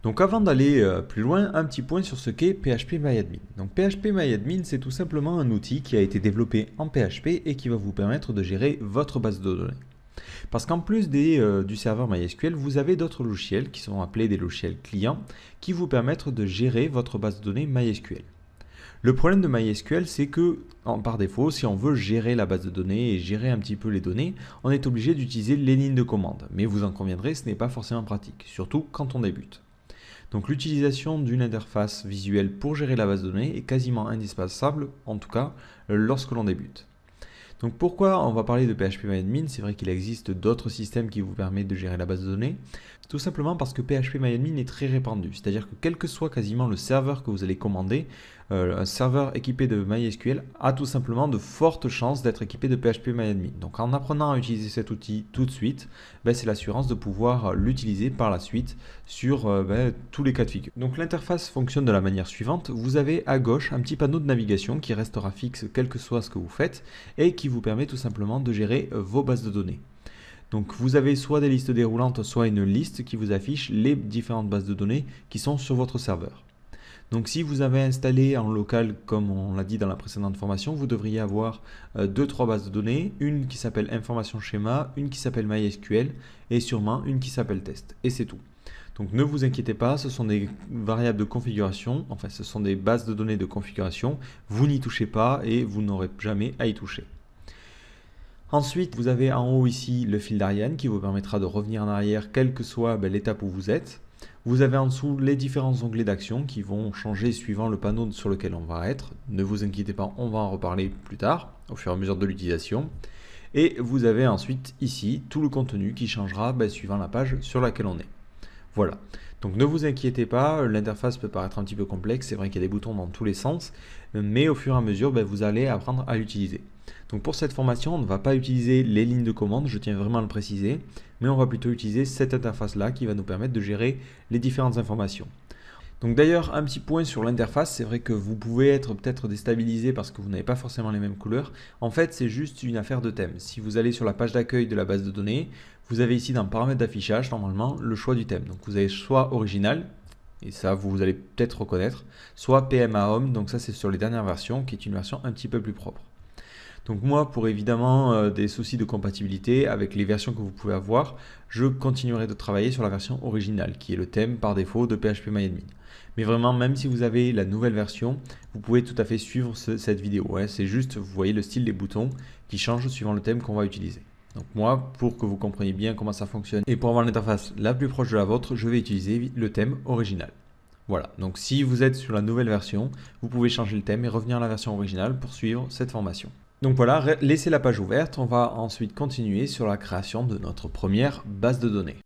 Donc avant d'aller plus loin, un petit point sur ce qu'est PHP-MyAdmin. Donc PHP-MyAdmin, c'est tout simplement un outil qui a été développé en PHP et qui va vous permettre de gérer votre base de données. Parce qu'en plus du serveur MySQL, vous avez d'autres logiciels qui sont appelés des logiciels clients qui vous permettent de gérer votre base de données MySQL. Le problème de MySQL, c'est que par défaut, si on veut gérer la base de données et gérer un petit peu les données, on est obligé d'utiliser les lignes de commande. Mais vous en conviendrez, ce n'est pas forcément pratique, surtout quand on débute. Donc l'utilisation d'une interface visuelle pour gérer la base de données est quasiment indispensable, en tout cas lorsque l'on débute. Donc pourquoi on va parler de PHP-MyAdmin? C'est vrai qu'il existe d'autres systèmes qui vous permettent de gérer la base de données. Tout simplement parce que PHP-MyAdmin est très répandu. C'est-à-dire que quel que soit quasiment le serveur que vous allez commander, un serveur équipé de MySQL a tout simplement de fortes chances d'être équipé de PHP-MyAdmin. Donc en apprenant à utiliser cet outil tout de suite, c'est l'assurance de pouvoir l'utiliser par la suite sur tous les cas de figure. Donc l'interface fonctionne de la manière suivante. Vous avez à gauche un petit panneau de navigation qui restera fixe quel que soit ce que vous faites et qui vous permet tout simplement de gérer vos bases de données. Donc vous avez soit des listes déroulantes, soit une liste qui vous affiche les différentes bases de données qui sont sur votre serveur. Donc si vous avez installé en local, comme on l'a dit dans la précédente formation, vous devriez avoir 2-3 bases de données, une qui s'appelle information schéma, une qui s'appelle MySQL et sûrement une qui s'appelle test. Et c'est tout. Donc ne vous inquiétez pas, ce sont des variables de configuration, enfin ce sont des bases de données de configuration, vous n'y touchez pas et vous n'aurez jamais à y toucher. Ensuite, vous avez en haut ici le fil d'Ariane qui vous permettra de revenir en arrière quelle que soit l'étape où vous êtes. Vous avez en dessous les différents onglets d'action qui vont changer suivant le panneau sur lequel on va être. Ne vous inquiétez pas, on va en reparler plus tard, au fur et à mesure de l'utilisation. Et vous avez ensuite ici tout le contenu qui changera suivant la page sur laquelle on est. Voilà. Donc ne vous inquiétez pas, l'interface peut paraître un petit peu complexe, c'est vrai qu'il y a des boutons dans tous les sens, mais au fur et à mesure, vous allez apprendre à l'utiliser. Donc pour cette formation, on ne va pas utiliser les lignes de commande, je tiens vraiment à le préciser, mais on va plutôt utiliser cette interface-là qui va nous permettre de gérer les différentes informations. Donc d'ailleurs, un petit point sur l'interface, c'est vrai que vous pouvez être peut-être déstabilisé parce que vous n'avez pas forcément les mêmes couleurs. En fait, c'est juste une affaire de thème. Si vous allez sur la page d'accueil de la base de données, vous avez ici dans paramètres d'affichage, normalement, le choix du thème. Donc vous avez soit original, et ça vous allez peut-être reconnaître, soit PMA Home, donc ça c'est sur les dernières versions, qui est une version un petit peu plus propre. Donc moi, pour évidemment des soucis de compatibilité avec les versions que vous pouvez avoir, je continuerai de travailler sur la version originale, qui est le thème par défaut de PHP-MyAdmin. Mais vraiment, même si vous avez la nouvelle version, vous pouvez tout à fait suivre cette vidéo. C'est juste, vous voyez le style des boutons qui change suivant le thème qu'on va utiliser. Donc moi, pour que vous compreniez bien comment ça fonctionne et pour avoir l'interface la plus proche de la vôtre, je vais utiliser le thème original. Voilà, donc si vous êtes sur la nouvelle version, vous pouvez changer le thème et revenir à la version originale pour suivre cette formation. Donc voilà, laissez la page ouverte, on va ensuite continuer sur la création de notre première base de données.